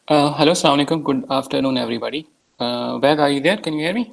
Hello, Assalamu alaikum. Good afternoon, everybody. Where are you there? Can you hear me?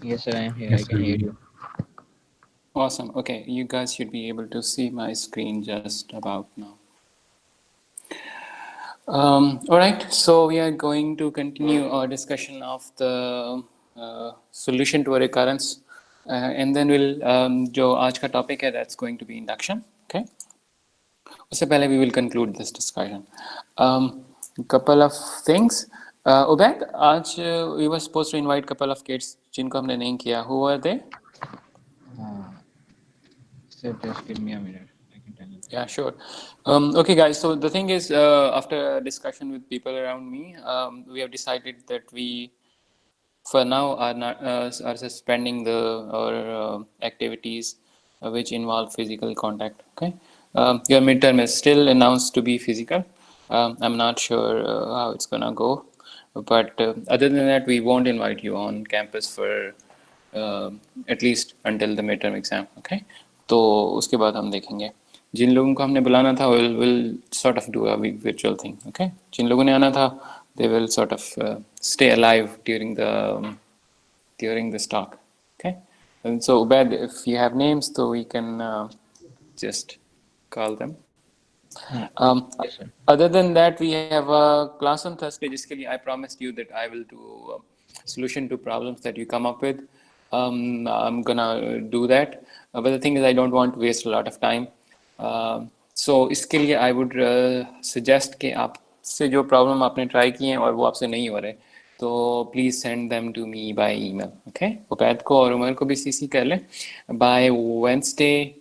Yes, sir, I am here. I Yes, can hear sir. you. Awesome. Okay, you guys should be able to see my screen just about now. All right, so we are going to continue our discussion of the solution to a recurrence, and then we'll जो आज का topic है that's going to be induction. Okay. उससे पहले we will conclude this discussion. Couple of things. Ubaid, आज we were supposed to invite couple of kids जिनको हमने नहीं किया. Who were they? Uh, sir, just give me a minute. I can tell you. Yeah, sure. Okay, guys. So the thing is, after a discussion with people around me, we have decided that we, for now, are not are suspending the our activities which involve physical contact. Okay, your midterm is still announced to be physical. I'm not sure how it's gonna go, but other than that, we won't invite you on campus for at least until the midterm exam. Okay, तो उसके बाद हम देखेंगे. जिन लोगों को हमने बुलाना था will sort of do a virtual thing. Okay, जिन लोगों ने आना था they will sort of stay alive during this talk. Okay, and so Ubaid, if you have names, so we can just call them. Um, Yes, sir. Other than that, we have a class on Thursday. जिसके लिए I promised you that I will do solution to problems that you come up with. I'm gonna do that, but the thing is, I don't want to waste a lot of time. So इसके लिए I would suggest कि आपसे जो problem आपने try किए हैं और वो आपसे नहीं हो रहे, तो please send them to me by email. Okay? उपैद को और उमर को भी CC कर लें. By Wednesday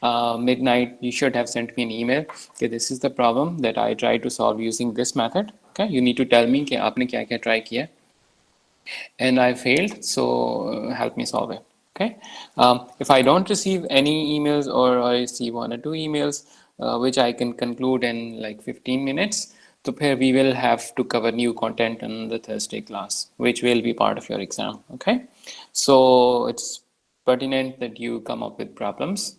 midnight, you should have sent me an email. Okay, this is the problem that I try to solve using this method. Okay, you need to tell me कि आपने क्या क्या try किया and I failed, so help me solve it. Okay, if I don't receive any emails or I receive one or two emails which I can conclude in like 15 minutes, so here we will have to cover new content in the Thursday class, which will be part of your exam. Okay, so it's pertinent that you come up with problems,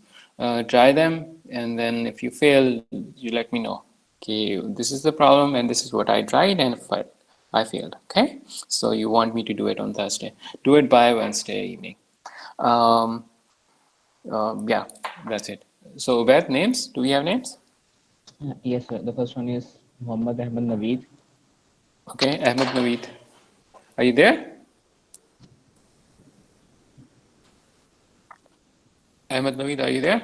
try them, and then if you fail, you let me know. Okay, this is the problem, and this is what I tried, and if I failed. Okay, so you want me to do it on Thursday? Do it by Wednesday evening. Um, yeah, that's it. So, Beth, names? Do we have names? Yes, sir. The first one is Muhammad Ahmed Naveed. Okay, Ahmed Naveed. Are you there? Ahmed Naveed, are you there?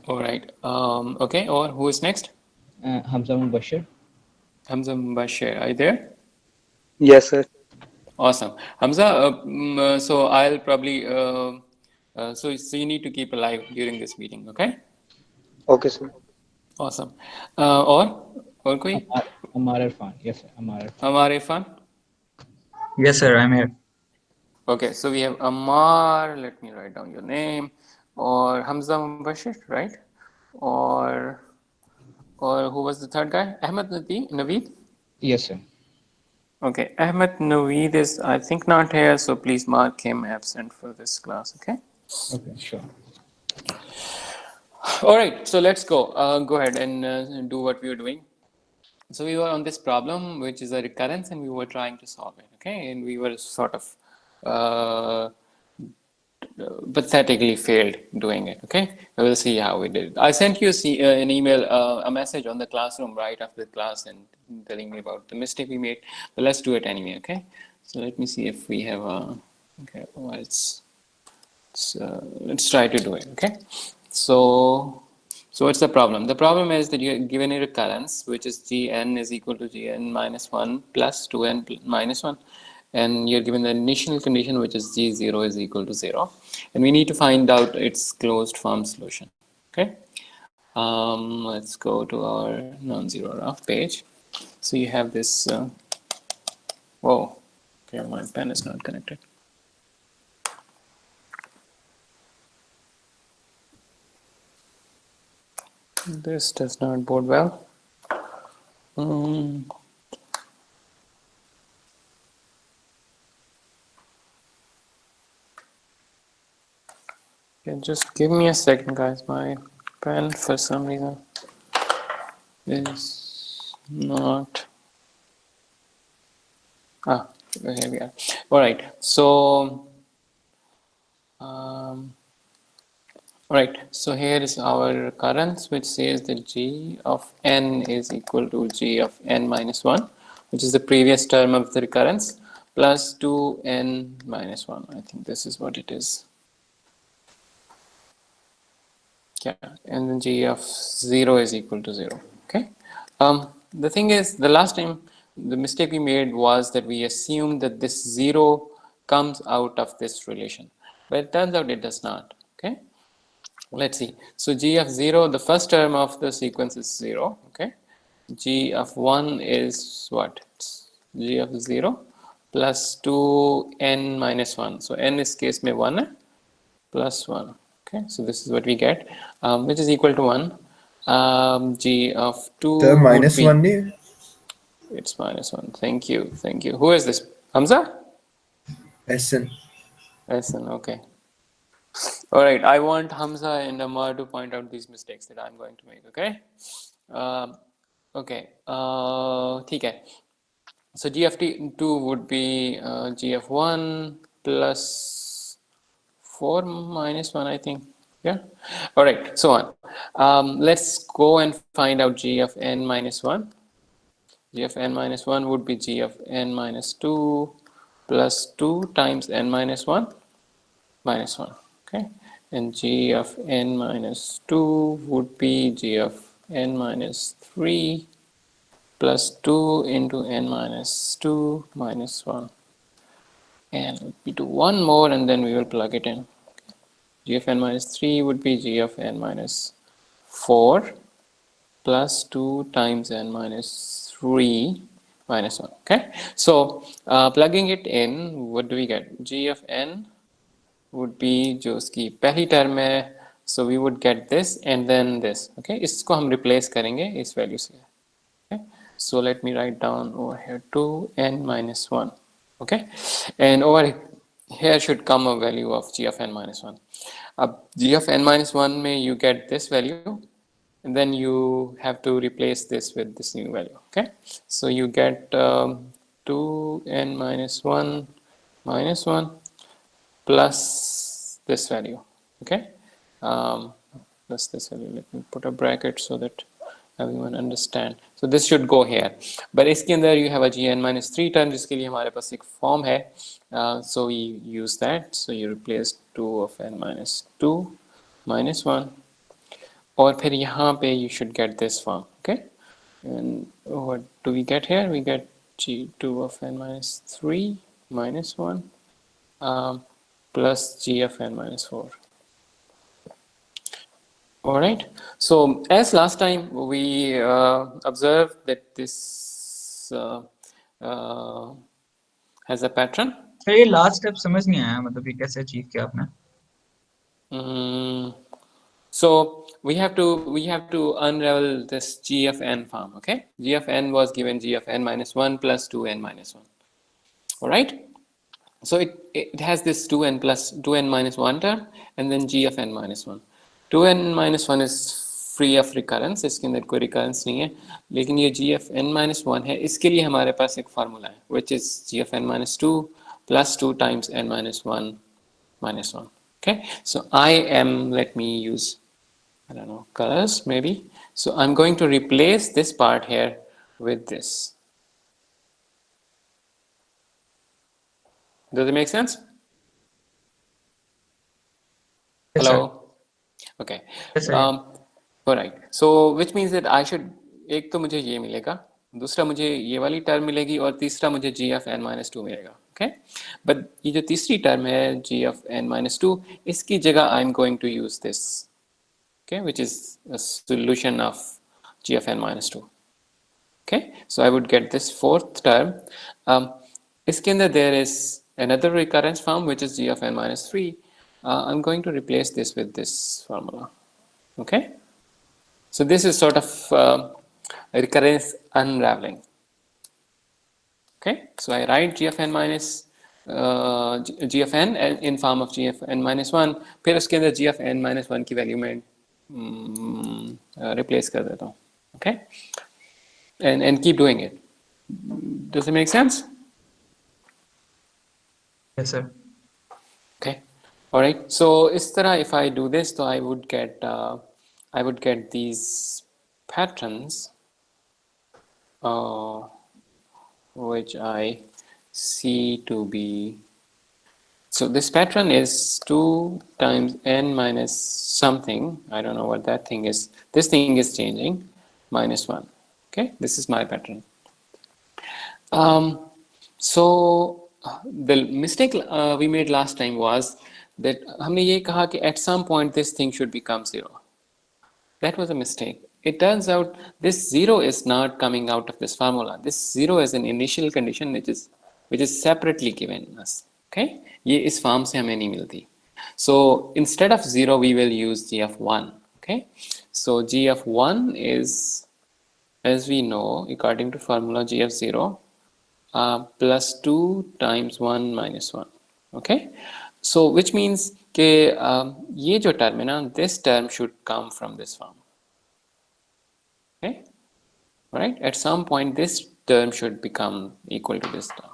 All right. Okay, or who is next? Hamza Mubashir. Hamza Bashir, are you there? Yes, sir. Awesome. Hamza, so I'll probably, so you need to keep alive during this meeting, okay? Okay, sir. Awesome. और कोई? Amar Irfan. Yes, sir. Amar Irfan. Amar Irfan? Yes, sir, I'm here. Okay, so we have Amar, let me write down your name, or Hamza Mubashir, right? Or or who was the third guy? Ahmed Naveed? Yes, sir. Okay, Ahmed Naveed is, I think, not here, so please mark him absent for this class, okay? Okay, sure. All right, so let's go. Go ahead and do what we were doing. So we were on this problem, which is a recurrence, and we were trying to solve it, okay? And we were sort of uh, pathetically failed doing it, okay? We'll see how we did. I sent you an email, a message on the classroom right after the class and telling me about the mistake we made, but let's do it anyway, okay? So let me see if we have a, okay, well, let's try to do it, okay? So what's the problem? The problem is that you're given a recurrence, which is gn is equal to gn minus 1 plus 2n minus 1. And you're given the initial condition, which is g0 is equal to 0. And we need to find out its closed form solution. Okay. Let's go to our non-zero rough page. So you have this, whoa, okay, my pen is not connected. This does not bode well. Okay, just give me a second, guys. My pen for some reason is not. Here we are. All right. So, all right. So here is our recurrence, which says that g of n is equal to g of n minus 1, which is the previous term of the recurrence, plus 2n minus 1. I think this is what it is. Yeah, and then g of 0 is equal to 0. Okay. The thing is, the last time the mistake we made was that we assumed that this 0 comes out of this relation, but it turns out it does not. Okay. Let's see. So g of 0, the first term of the sequence is 0. Okay. G of 1 is what? It's g of 0 plus 2n minus 1. So n is case mein 1 hai, plus 1. Okay, so this is what we get, which is equal to 1. G of 2 The would minus be, 1 nahi? it's minus 1. Thank you. Thank you. Who is this? Hamza? SN. Listen, okay. All right, I want Hamza and Amar to point out these mistakes that I'm going to make, okay? Okay, ठीक है. So g of 2 would be g of 1 plus 4 minus 1, I think. Yeah. All right, so on. Let's go and find out g of n minus 1. G of n minus 1 would be g of n minus 2 plus 2 times n minus 1 minus 1. Okay. And g of n minus 2 would be g of n minus 3 plus 2 into n minus 2 minus 1. And we do one more and then we will plug it in. G of n minus 3 would be g of n minus 4 plus 2 times n minus 3 minus 1. Okay, so plugging it in, what do we get? G of n would be जो उसकी पहली term है, so we would get this and then this. Okay, इसको हम replace करेंगे इस value से. Okay, so let me write down over here 2n minus 1. Okay, and over here should come a value of g of n minus 1. G of n minus 1 may you get this value and then you have to replace this with this new value. Okay, so you get 2n minus 1 minus 1 plus this value. Okay, plus this value. Let me put a bracket so that everyone understand. So this should go here, but इसके अंदर you have a gn minus 3 term जिसके लिए हमारे पास एक form है, so we use that. So you replace 2 of n minus 2 minus 1 और फिर यहाँ पे you should get this form. Okay, and what do we get here? We get g2 of n minus 3 minus 1 plus g of n minus 4. All right, so as last time we observed that this has a pattern. Sir ये last step समझ नहीं आया, मतलब ये कैसे achieve किया आपने? So we have to unravel this g of n form. Okay, g of n was given g of n minus 1 plus 2n minus 1. All right, so it has this 2n plus 2n minus 1 term and then g of n minus 1. 2n minus 1 is free of recurrence, इसके अंदर कोई recurrence नहीं है, लेकिन ये g of n minus 1 है, इसके लिए हमारे पास एक formula है, which is g of n minus 2 plus 2 times n minus 1 minus 1. Okay, so I am, let me use, I don't know, colors maybe. So I'm going to replace this part here with this. Does it make sense? Yes, Hello. sir. Okay. Yes, sir. All right. So which means that I should, एक तो मुझे ये मिलेगा, दूसरा मुझे ये वाली term मिलेगी और तीसरा मुझे g of n minus 2 मिलेगा. Okay. But ये जो तीसरी टर्म है g of n minus 2, इसकी जगह I'm going to use this. Okay, which is a solution of g of n minus 2. Okay, so I would get this fourth term. इसके अंदर there is another recurrence form which is g of n minus 3. I'm going to replace this with this formula. Okay, so this is sort of a recurrence unraveling. Okay, so I write g of n minus g of n in form of g of n minus 1. फिर उसके अंदर g of n minus 1 की value में replace कर देता हूँ. Okay, and keep doing it. Does it make sense? Yes, sir. Okay, all right. So इस तरह if I do this, so I would get these patterns, which I see to be. So this pattern is 2 times n minus something. I don't know what that thing is. This thing is changing, minus 1. Okay, this is my pattern. So the mistake we made last time was that हमने ये कहा कि at some point this thing should become 0. That was a mistake. It turns out this 0 is not coming out of this formula. This 0 is an initial condition which is separately given us. Okay, ये इस form से हमें नहीं मिलती. So instead of 0 we will use g of 1. Okay, so g of 1 is, as we know, according to formula g of 0, plus 2 times 1 minus 1. Okay, so which means कि ये जो term है ना, this term should come from this form. Okay, right? At some point this term should become equal to this term.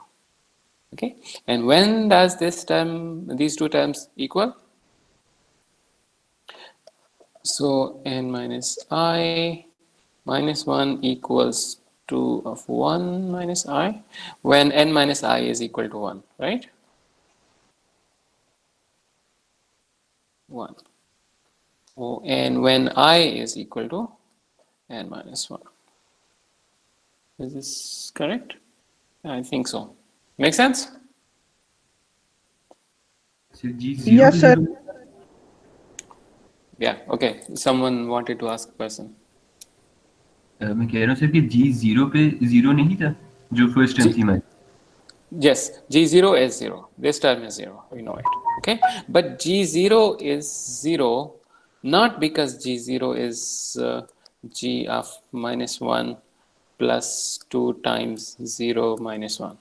Okay, and when does this term, these two terms equal? So n minus I minus 1 equals 2 of 1 minus I, when n minus I is equal to 1, right? 1. Oh, and when I is equal to n minus 1. Is this correct? I think so. Make sense? So G0 Yes, to sir. 0. Yeah, okay. Someone wanted to ask a question. मैं कह रहा हूँ sir कि G0 पे 0 नहीं था जो first term थी हमारी. Yes, G0 is 0. This term is 0. We know it. Okay, but G0 is 0 not because G0 is G of minus 1 plus 2 times 0 minus 1.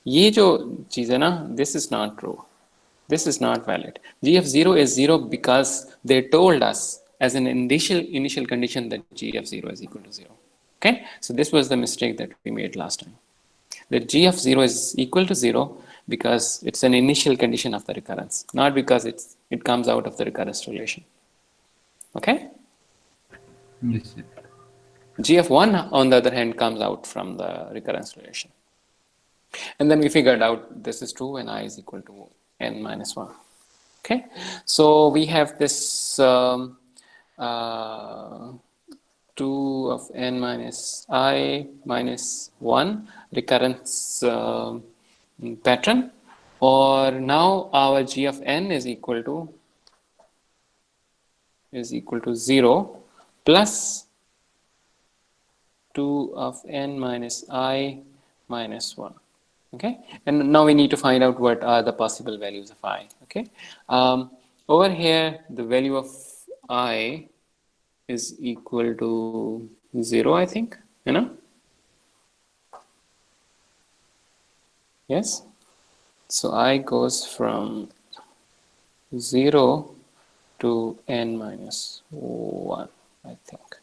ये जो चीज़ है ना, this is not true. This is not valid. G of 0 is 0 because they told us as an initial condition that G of 0 is equal to 0. Okay, so this was the mistake that we made last time. That G of 0 is equal to 0 because it's an initial condition of the recurrence, not because it comes out of the recurrence relation. Okay? Yes, sir. G of 1, on the other hand, comes out from the recurrence relation. And then we figured out this is true when I is equal to n minus 1. Okay? So we have this 2 of n minus I minus 1 recurrence pattern, or now our g of n is equal to 0 plus 2 of n minus I minus 1. Okay, and now we need to find out what are the possible values of I. Okay, over here the value of I is equal to 0, I think, you know? Yes? So I goes from 0 to n minus 1, I think.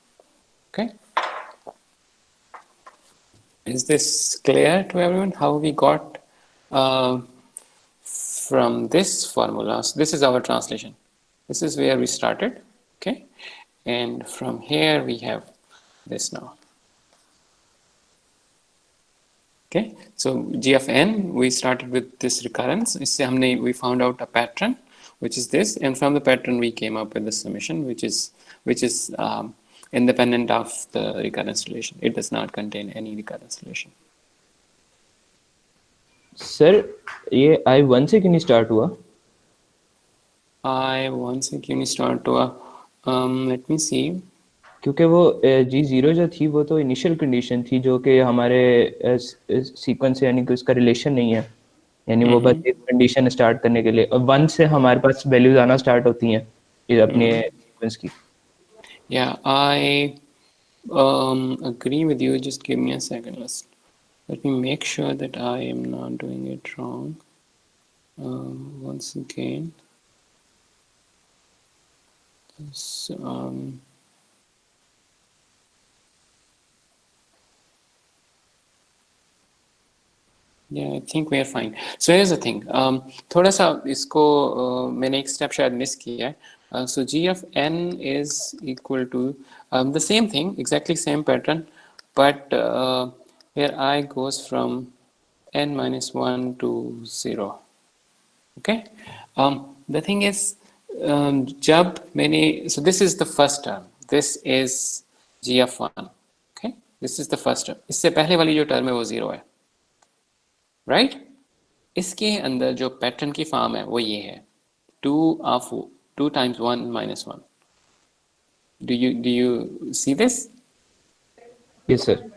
Okay? Is this clear to everyone how we got from this formula? So this is our translation. This is where we started. Okay? And from here we have this now. Okay, so g of n, we started with this recurrence. We found out a pattern, which is this, and from the pattern we came up with the summation, which is independent of the recurrence relation. It does not contain any recurrence relation. Sir ये I1 से क्यों नहीं start हुआ? I1 से क्यों नहीं start हुआ? Let me see. क्योंकि वो G0 जो थी वो तो इनिशियल कंडीशन थी जो कि हमारे सीक्वेंस से यानी कि उसका रिलेशन नहीं है, यानी वो बस एक कंडीशन स्टार्ट करने के लिए, और 1 से हमारे पास वैल्यूज आना स्टार्ट होती हैं ये अपने सीक्वेंस की. Yeah, I agree with you. Just give me a second. Let me make sure that I am not doing it wrong. Once again, So, yeah, I think we are fine. So here's the thing. थोड़ा सा इसको मैंने एक step शायद miss किया है. So g of n is equal to the same thing, exactly same pattern, but here I goes from n minus 1 to 0. Okay. The thing is, जब मैंने, so this is the first term. This is g of 1. Okay. This is the first term. इससे पहले वाली जो term है वो 0 है. Right? इसके अंदर जो पैटर्न की फॉर्म है वो ये है 2 times 1 minus 1. Do you see this? Yes, sir.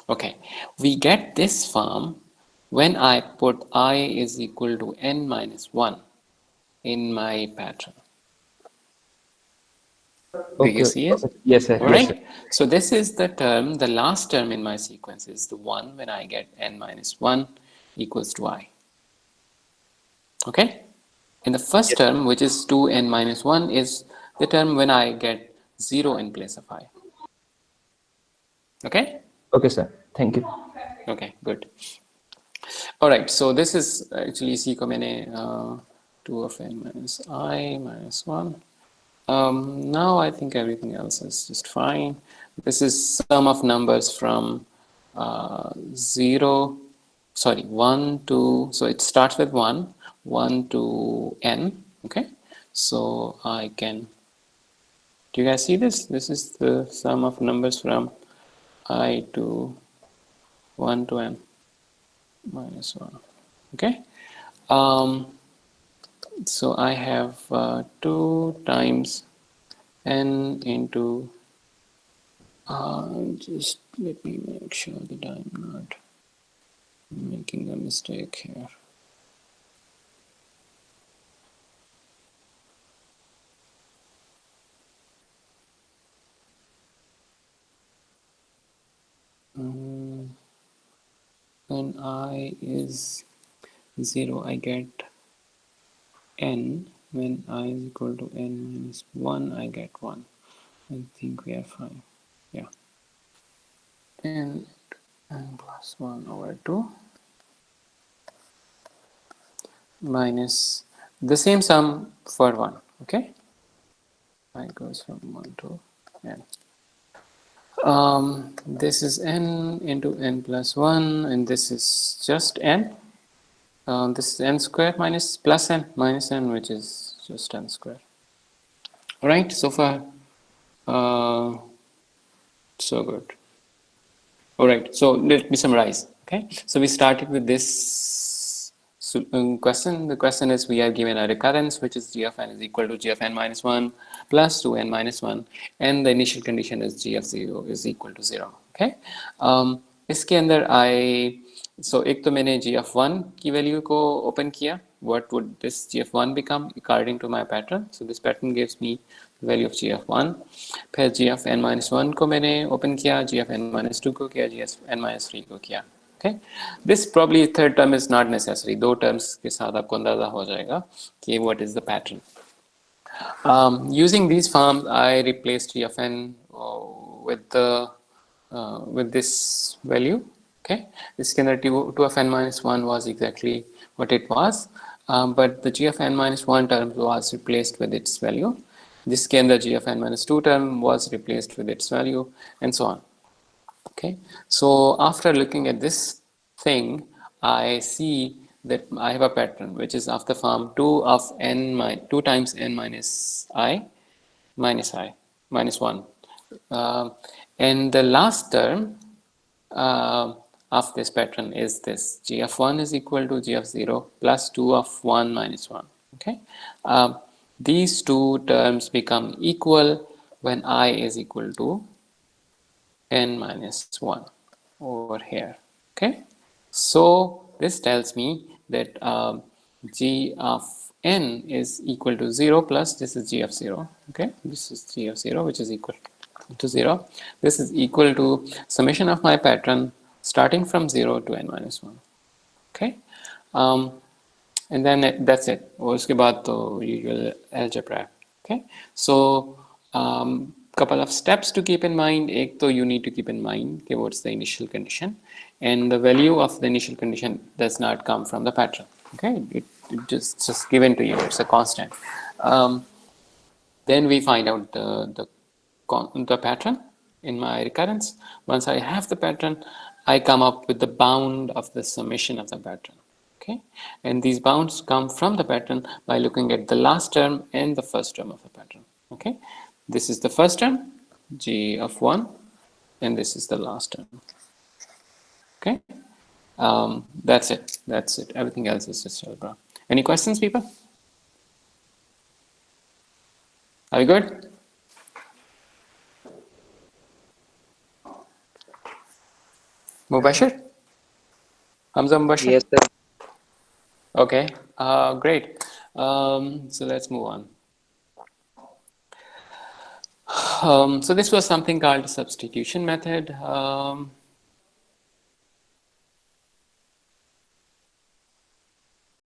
Okay, we get this form when I put I is equal to n minus 1 in my pattern. Do you see it? Okay. Yes, sir. All Yes, right. sir. So this is the term, the last term in my sequence is the one when I get n minus 1 equals to I. Okay. And the first term, which is 2n minus 1, is the term when I get 0 in place of I. Okay? Okay, sir. Thank you. Okay, good. All right, so this is actually C ko maine 2 of n minus I minus 1. Now I think everything else is just fine. This is sum of numbers from 1 to, so it starts with 1 to n, okay? So I can, do you guys see this? This is the sum of numbers from I to 1 to n minus 1, okay? So I have 2 times n into, just let me make sure that I'm not making a mistake here. When I is 0, I get n. When I is equal to n minus 1, I get 1. I think we are fine. Yeah. And n plus 1 over 2 minus the same sum for 1. Okay. I goes from 1 to n. This is n into n plus 1, and this is just n. This is n squared minus plus n minus n, which is just n squared. All right, so far, so good. All right, so let me summarize. Okay, so we started with this question. The question is, we are given a recurrence, which is g of n is equal to g of n minus 1 plus 2n minus 1, and the initial condition is g of 0 is equal to 0. Okay, इसके अंदर so एक तो मैंने g of 1 की value को open किया. What would this g of 1 become according to my pattern? So this pattern gives me the value of g of 1. फिर g of n minus 1 को मैंने ओपन किया, g of n minus 2 को किया, g of n minus 3 को किया. Okay, this probably third term is not necessary. दो terms के साथ आपको अंदाजा हो जाएगा कि what is the pattern. Using these forms, I replaced g of n with this value. Okay, this can 2 of n minus 1 was exactly what it was, but the g of n minus 1 term was replaced with its value. This can the g of n minus 2 term was replaced with its value, and so on. Okay, so after looking at this thing, I see that I have a pattern which is of the form 2 times n minus I minus 1, and the last term of this pattern is this g of 1 is equal to g of 0 plus 2 of 1 minus 1. Okay, these two terms become equal when I is equal to n minus 1 over here. Okay, so this tells me that g of n is equal to 0 plus this is g of 0. Okay, this is g of 0, which is equal to 0. This is equal to summation of my pattern starting from 0 to n minus 1. Okay, and then that's it. और उसके बाद तो usual algebra. Okay, so Couple of steps to keep in mind. एक तो you need to keep in mind कि what's the initial condition, and the value of the initial condition does not come from the pattern. Okay, it just given to you. It's a constant. Then we find out the pattern in my recurrence. Once I have the pattern, I come up with the bound of the summation of the pattern. Okay, and these bounds come from the pattern by looking at the last term and the first term of the pattern. Okay, this is the first term, g of 1, and this is the last term. Okay, that's it. That's it. Everything else is just algebra. Any questions, people? Are we good? Mubashir? Hamza Mubashir? Yes, sir. Okay, great. So let's move on. So this was something called the substitution method.